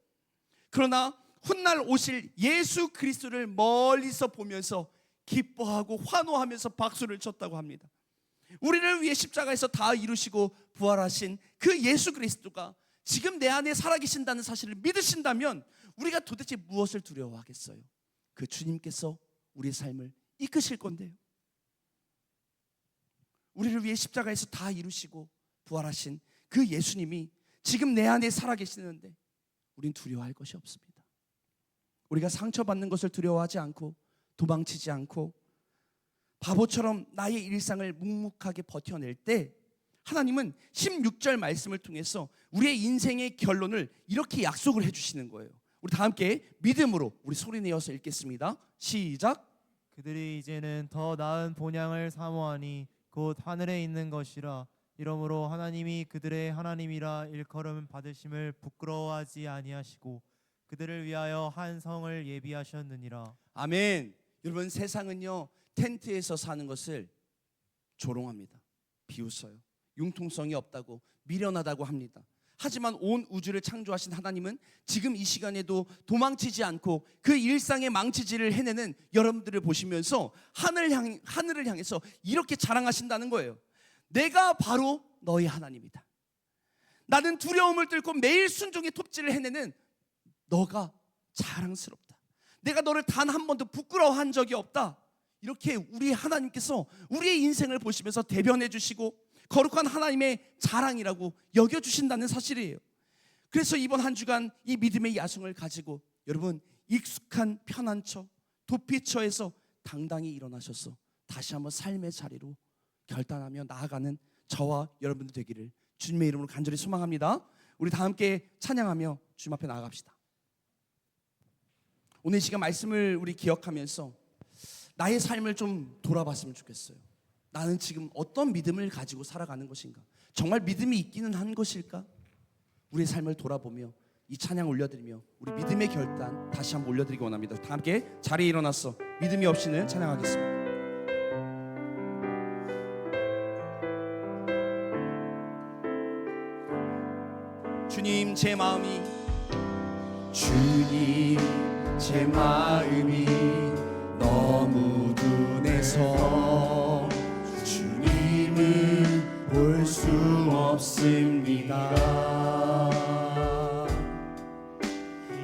그러나 훗날 오실 예수 그리스도를 멀리서 보면서 기뻐하고 환호하면서 박수를 쳤다고 합니다. 우리를 위해 십자가에서 다 이루시고 부활하신 그 예수 그리스도가 지금 내 안에 살아계신다는 사실을 믿으신다면 우리가 도대체 무엇을 두려워하겠어요? 그 주님께서 우리의 삶을 이끄실 건데요. 우리를 위해 십자가에서 다 이루시고 부활하신 그 예수님이 지금 내 안에 살아계시는데 우린 두려워할 것이 없습니다. 우리가 상처받는 것을 두려워하지 않고 도망치지 않고 바보처럼 나의 일상을 묵묵하게 버텨낼 때 하나님은 16절 말씀을 통해서 우리의 인생의 결론을 이렇게 약속을 해주시는 거예요. 우리 다 함께 믿음으로 우리 소리내어서 읽겠습니다. 시작. 그들이 이제는 더 나은 본향을 사모하니 곧 하늘에 있는 것이라. 이러므로 하나님이 그들의 하나님이라 일컬음 받으심을 부끄러워하지 아니하시고 그들을 위하여 한 성을 예비하셨느니라. 아멘. 여러분, 세상은요 텐트에서 사는 것을 조롱합니다. 비웃어요. 융통성이 없다고, 미련하다고 합니다. 하지만 온 우주를 창조하신 하나님은 지금 이 시간에도 도망치지 않고 그 일상의 망치질을 해내는 여러분들을 보시면서 하늘을 향해서 이렇게 자랑하신다는 거예요. 내가 바로 너희 하나님이다. 나는 두려움을 뚫고 매일 순종의 톱질을 해내는 너가 자랑스럽다. 내가 너를 단 한 번도 부끄러워한 적이 없다. 이렇게 우리 하나님께서 우리의 인생을 보시면서 대변해 주시고 거룩한 하나님의 자랑이라고 여겨주신다는 사실이에요. 그래서 이번 한 주간 이 믿음의 야성을 가지고 여러분 익숙한 편한 처, 도피처에서 당당히 일어나셔서 다시 한번 삶의 자리로 결단하며 나아가는 저와 여러분들 되기를 주님의 이름으로 간절히 소망합니다. 우리 다 함께 찬양하며 주님 앞에 나아갑시다. 오늘 이 시간 말씀을 우리 기억하면서 나의 삶을 좀 돌아봤으면 좋겠어요. 나는 지금 어떤 믿음을 가지고 살아가는 것인가? 정말 믿음이 있기는 한 것일까? 우리의 삶을 돌아보며 이 찬양 올려드리며 우리 믿음의 결단 다시 한번 올려드리기 원합니다. 다 함께 자리에 일어나서 믿음이 없이는 찬양하겠습니다. 주님, 제 마음이 너무 둔해서 주님을 볼 수 없습니다.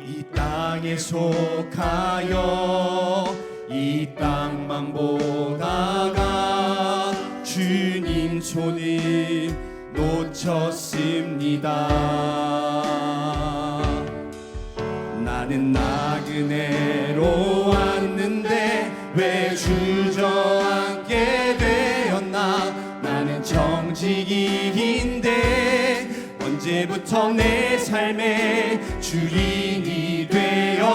이 땅에 속하여 이 땅만 보다가 주님 손을 놓쳤습니다. 나는 나그네로 왔는데 왜 주저앉게 되었나? 나는 정직이인데 언제부터 내 삶의 주인이 되어버렸나?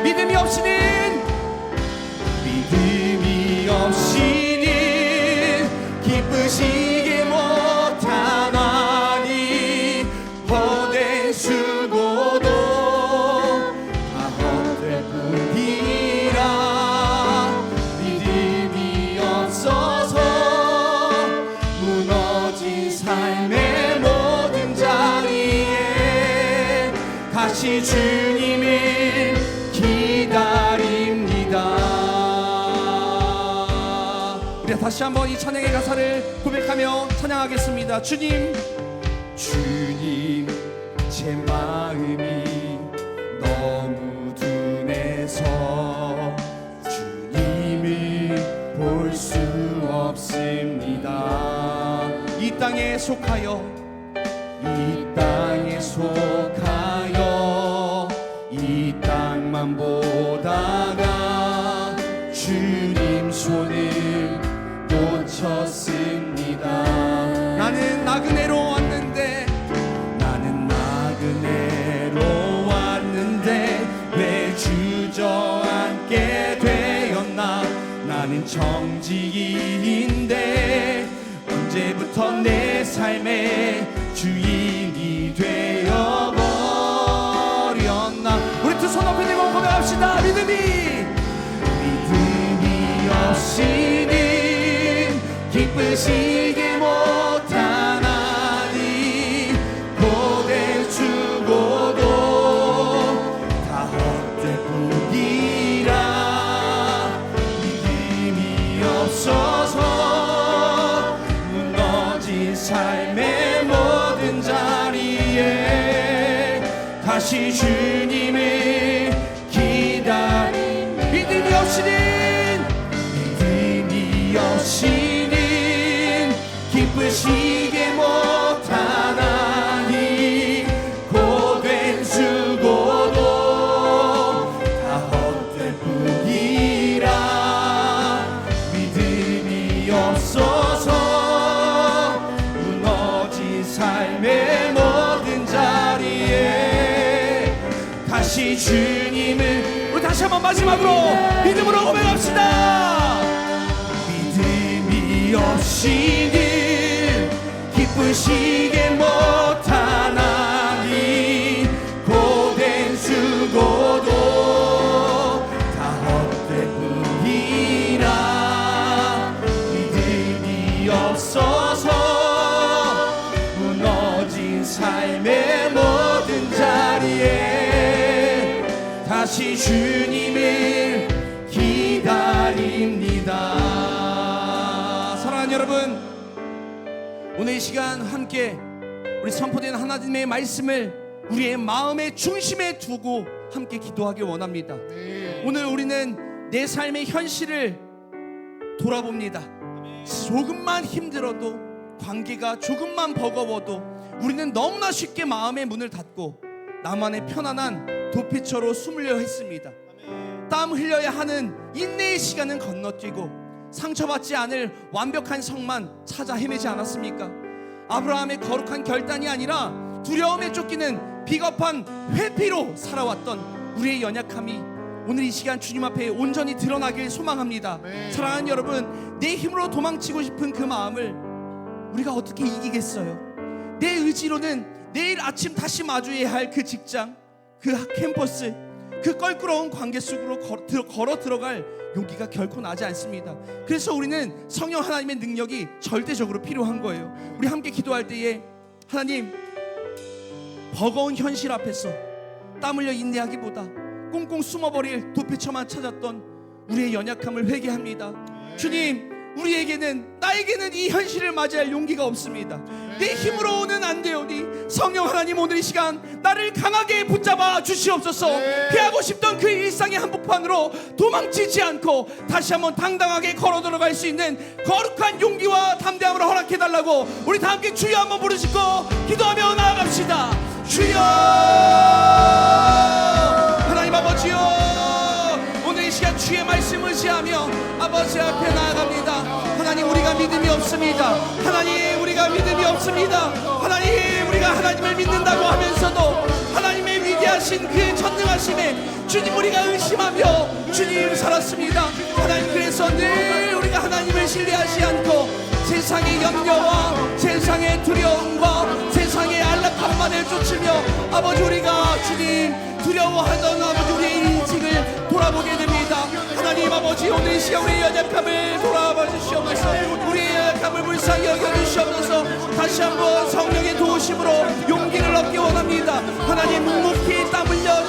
믿음이 없이는 기쁘시게 못하나니 헛된 수고도 다 헛될 뿐이라. 믿음이 없어서 무너진 삶의 모든 자리에 다시 주님을 기다립니다. 다시 한번 이 찬양의 가사를 고백하며 찬양하겠습니다. 주님, 주님, 제 마음이 너무 둔해서 주님을 볼 수 없습니다. 이 땅에 속하여 이 땅에 속하여 이 땅만 보다가 주님 손을 놓쳤습니다. 나는 나그네로 왔는데 나는 나그네로 왔는데 왜 주저앉게 되었나. 나는 정직인데 언제부터 내 삶의 주인이 되어버렸나. 우리 두 손 높이 들고 고백합시다. 믿음이 없이는 기쁘시게 못하나니 고대 주고도 다 헛될 뿐이라. 믿음이 없어서 무너진 삶의 모든 자리에 다시 주님을 기다린 믿음이 없이는 기쁘시게 못하나니 고된 수고도 다 헛될 뿐이라. 믿음이 없어서 무너진 삶의 모든 자리에 다시 주님을 우리 다시 한번 마지막으로 믿음으로 고백합시다. 없이는 기쁘시게 못하나니 고된 수고도 다 헛될 뿐이라. 믿음이 없어서 무너진 삶의 모든 자리에 다시 주님을 기다립니다. 여러분, 오늘 이 시간 함께 우리 선포된 하나님의 말씀을 우리의 마음의 중심에 두고 함께 기도하길 원합니다. 오늘 우리는 내 삶의 현실을 돌아봅니다. 조금만 힘들어도, 관계가 조금만 버거워도 우리는 너무나 쉽게 마음의 문을 닫고 나만의 편안한 도피처로 숨으려 했습니다. 땀 흘려야 하는 인내의 시간은 건너뛰고 상처받지 않을 완벽한 성만 찾아 헤매지 않았습니까? 아브라함의 거룩한 결단이 아니라 두려움에 쫓기는 비겁한 회피로 살아왔던 우리의 연약함이 오늘 이 시간 주님 앞에 온전히 드러나길 소망합니다. 사랑하는 여러분, 내 힘으로 도망치고 싶은 그 마음을 우리가 어떻게 이기겠어요? 내 의지로는 내일 아침 다시 마주해야 할 그 직장, 그 캠퍼스, 그 껄끄러운 관계 속으로 걸어 들어갈 용기가 결코 나지 않습니다. 그래서 우리는 성령 하나님의 능력이 절대적으로 필요한 거예요. 우리 함께 기도할 때에 하나님, 버거운 현실 앞에서 땀 흘려 인내하기보다 꽁꽁 숨어버릴 도피처만 찾았던 우리의 연약함을 회개합니다. 주님, 나에게는 이 현실을 맞이할 용기가 없습니다. 내 힘으로는 안 되오니 성령 하나님, 오늘 이 시간 나를 강하게 붙잡아 주시옵소서. 피하고 싶던 그 일상의 한복판으로 도망치지 않고 다시 한번 당당하게 걸어 들어갈 수 있는 거룩한 용기와 담대함을 허락해달라고 우리 다 함께 주여 한번 부르시고 기도하며 나아갑시다. 주여, 하나님 아버지여, 오늘 이 시간 주의 말씀 의지하며 아버지 앞에 나아갑니다. 하나님, 우리가 믿음이 없습니다. 하나님, 우리가 믿음이 없습니다. 하나님, 우리가 하나님을 믿는다고 하면서도 하나님의 위대하신 그 전능하심에 주님 우리가 의심하며 주님 살았습니다. 하나님, 그래서 늘 우리가 하나님을 신뢰하지 않고 세상의 염려와 세상의 두려움과 세상의 안락함만을 쫓으며 아버지, 우리가 주님 두려워하던 아버지 우리의 인생을 돌아보게 됩니다. 하나님 아버지, 오늘 이 시간 우리의 연약함을 돌아봐 주시옵소서. 우리의 연약함을 불쌍히 여겨주시옵소서. 다시 한번 성령의 도우심으로 용기를 얻기 원합니다. 하나님, 묵묵히 땀 흘려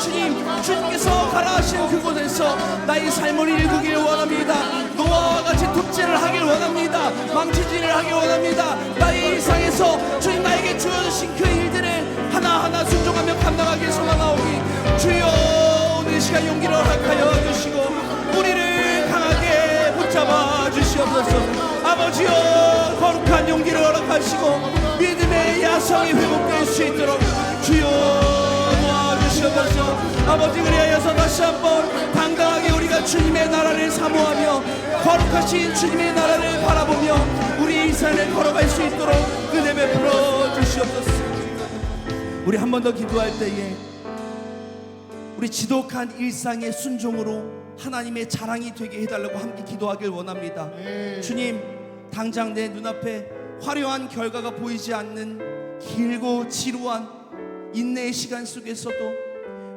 주님께서 가라 하시는 그곳에서 나의 삶을 일구길 원합니다. 노아와 같이 독재를 하길 원합니다. 원합니다. 망치질을 하기 원합니다. 나의 일상에서 주님 나에게 주어주신 그 일들을 하나하나 순종하며 감당하길 소망하오니 주여 오늘 시간 용기를 허락하여 주시고 우리를 강하게 붙잡아 주시옵소서. 아버지여 거룩한 용기를 허락하시고 믿음의 야성이 회복될 수 있도록 주여 도와주시옵소서. 아버지 그리하여서 다시 한번 당당하게 우리가 주님의 나라를 사모하며 거룩하신 주님의 나라를 바라보며 우리 일상을 걸어갈 수 있도록 은혜 베풀어 주시옵소서. 우리 한 번 더 기도할 때에 우리 지독한 일상의 순종으로 하나님의 자랑이 되게 해달라고 함께 기도하길 원합니다. 주님 당장 내 눈앞에 화려한 결과가 보이지 않는 길고 지루한 인내의 시간 속에서도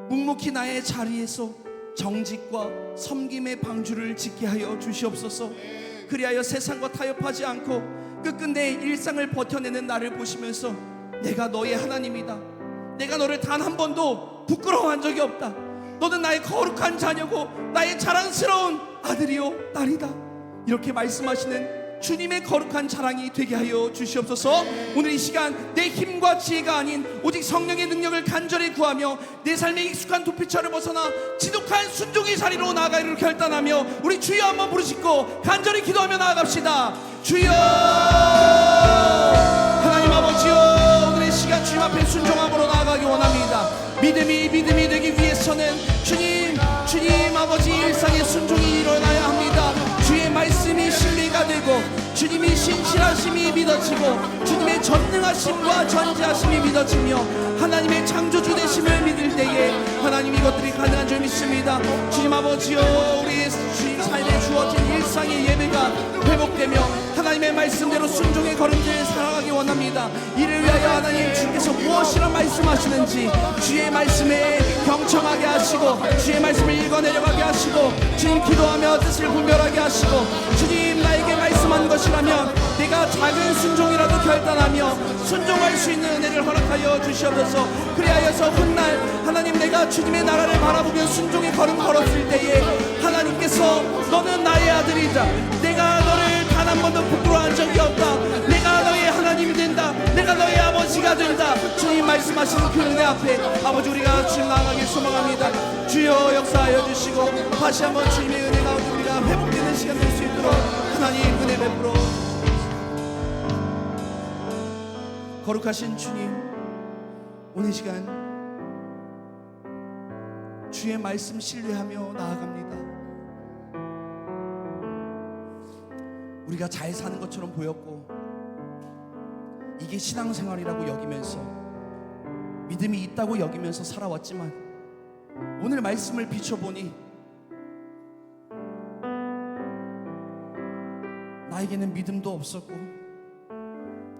묵묵히 나의 자리에서 정직과 섬김의 방주를 짓게 하여 주시옵소서. 그리하여 세상과 타협하지 않고 끝끝내 일상을 버텨내는 나를 보시면서 내가 너의 하나님이다, 내가 너를 단 한 번도 부끄러워한 적이 없다, 너는 나의 거룩한 자녀고 나의 자랑스러운 아들이요 딸이다, 이렇게 말씀하시는 주님의 거룩한 자랑이 되게 하여 주시옵소서. 오늘 이 시간 내 힘과 지혜가 아닌 오직 성령의 능력을 간절히 구하며 내 삶의 익숙한 도피처를 벗어나 지독한 순종의 자리로 나아가기를 결단하며 우리 주여 한번 부르짖고 간절히 기도하며 나아갑시다. 주여 하나님 아버지여 오늘 이 시간 주님 앞에 순종함으로 나아가기 원합니다. 믿음이 되기 위해서는 주님 아버지 일상의 순종이 일어나야 합니다. 주의 말씀이 신뢰가 되고 주님이 신실하심이 믿어지고 주님의 전능하심과 전지하심이 믿어지며 하나님의 창조주 되심을 믿을 때에 하나님 이것들이 가능한 줄 믿습니다. 주님 아버지여 우리의 주님 삶에 주어진 일상의 예배가 회복되며 하나님의 말씀대로 순종의 걸음질 살아가기 원합니다. 이를 위하여 하나님 주께서 무엇이라 말씀하시는지 주의 말씀에 경청하게 하시고 주의 말씀을 읽어내려가게 하시고 주님 기도하며 뜻을 분별하게 하시고 주님 나에게 말씀한 것이라면 내가 작은 순종이라도 결단하며 순종할 수 있는 은혜를 허락하여 주시옵소서. 그리하여서 훗날 하나님 내가 주님의 나라를 바라보며 순종의 걸음 걸었을 때에 하나님께서 너는 나의 아들이다, 내가 너를 단 한 번도 부끄러워한 적이 없다, 내가 너의 하나님이 된다, 내가 너의 아버지가 된다, 주님 말씀하시는 그 은혜 앞에 아버지 우리가 주님 나아가길 소망합니다. 주여 역사하여 주시고 다시 한번 주님의 은혜 가운데 우리가 회복되는 시간 될 수 있도록 하나님 은혜 베풀어. 거룩하신 주님 오늘 시간 주의 말씀 신뢰하며 나아갑니다. 우리가 잘 사는 것처럼 보였고 이게 신앙생활이라고 여기면서 믿음이 있다고 여기면서 살아왔지만 오늘 말씀을 비춰보니 나에게는 믿음도 없었고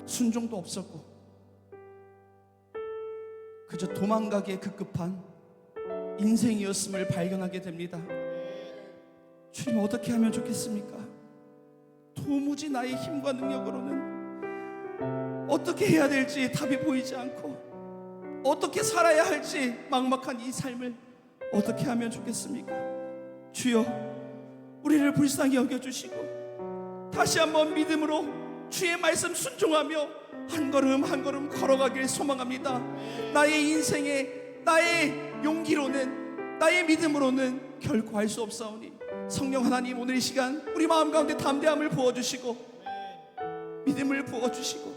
순종도 없었고 그저 도망가기에 급급한 인생이었음을 발견하게 됩니다. 주님 어떻게 하면 좋겠습니까? 도무지 나의 힘과 능력으로는 어떻게 해야 될지 답이 보이지 않고 어떻게 살아야 할지 막막한 이 삶을 어떻게 하면 좋겠습니까? 주여 우리를 불쌍히 여겨주시고 다시 한번 믿음으로 주의 말씀 순종하며 한 걸음 한 걸음 걸어가길 소망합니다. 나의 인생에 나의 용기로는 나의 믿음으로는 결코 할 수 없사오니 성령 하나님 오늘 이 시간 우리 마음 가운데 담대함을 부어주시고 믿음을 부어주시고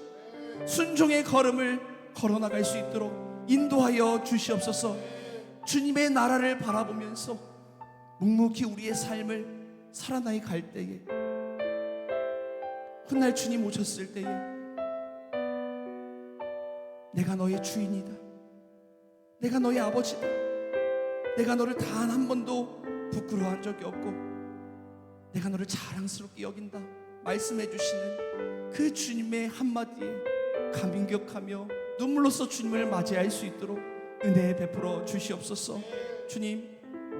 순종의 걸음을 걸어나갈 수 있도록 인도하여 주시옵소서. 주님의 나라를 바라보면서 묵묵히 우리의 삶을 살아나이 갈 때에 훗날 주님 오셨을 때에 내가 너의 주인이다, 내가 너의 아버지다, 내가 너를 단 한 번도 부끄러워한 적이 없고 내가 너를 자랑스럽게 여긴다 말씀해 주시는 그 주님의 한마디에 감격하며 눈물로써 주님을 맞이할 수 있도록 은혜 베풀어 주시옵소서. 주님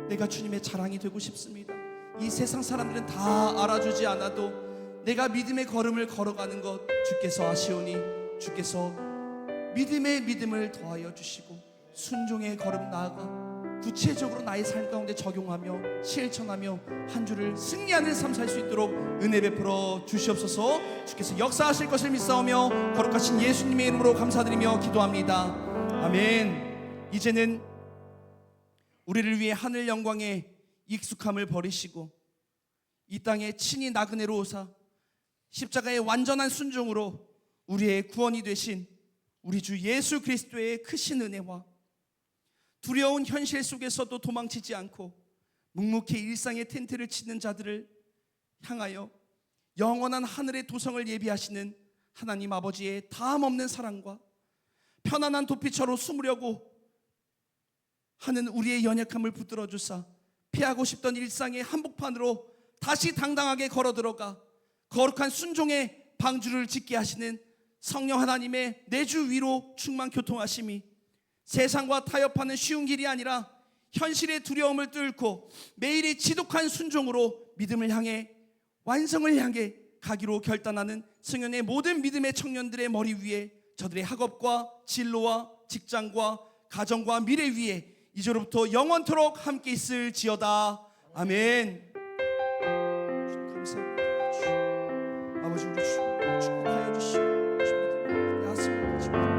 내가 주님의 자랑이 되고 싶습니다. 이 세상 사람들은 다 알아주지 않아도 내가 믿음의 걸음을 걸어가는 것 주께서 아시오니 주께서 믿음의 믿음을 더하여 주시고 순종의 걸음 나아가 구체적으로 나의 삶 가운데 적용하며 실천하며 한 주를 승리하는 삶 살 수 있도록 은혜 베풀어 주시옵소서. 주께서 역사하실 것을 믿사오며 거룩하신 예수님의 이름으로 감사드리며 기도합니다. 아멘. 이제는 우리를 위해 하늘 영광에 익숙함을 버리시고 이 땅에 친히 나그네로 오사 십자가의 완전한 순종으로 우리의 구원이 되신 우리 주 예수 그리스도의 크신 은혜와 두려운 현실 속에서도 도망치지 않고 묵묵히 일상의 텐트를 치는 자들을 향하여 영원한 하늘의 도성을 예비하시는 하나님 아버지의 다함없는 사랑과 편안한 도피처로 숨으려고 하는 우리의 연약함을 붙들어 주사 피하고 싶던 일상의 한복판으로 다시 당당하게 걸어 들어가 거룩한 순종의 방주를 짓게 하시는 성령 하나님의 내주 위로 충만 교통하심이 세상과 타협하는 쉬운 길이 아니라 현실의 두려움을 뚫고 매일의 지독한 순종으로 믿음을 향해 완성을 향해 가기로 결단하는 승연의 모든 믿음의 청년들의 머리 위에 저들의 학업과 진로와 직장과 가정과 미래 위에 이제로부터 영원토록 함께 있을지어다. 아멘. 감사합니다. 아버지, 우리 축복하여 주시고 주님 믿음을 야습을 가지고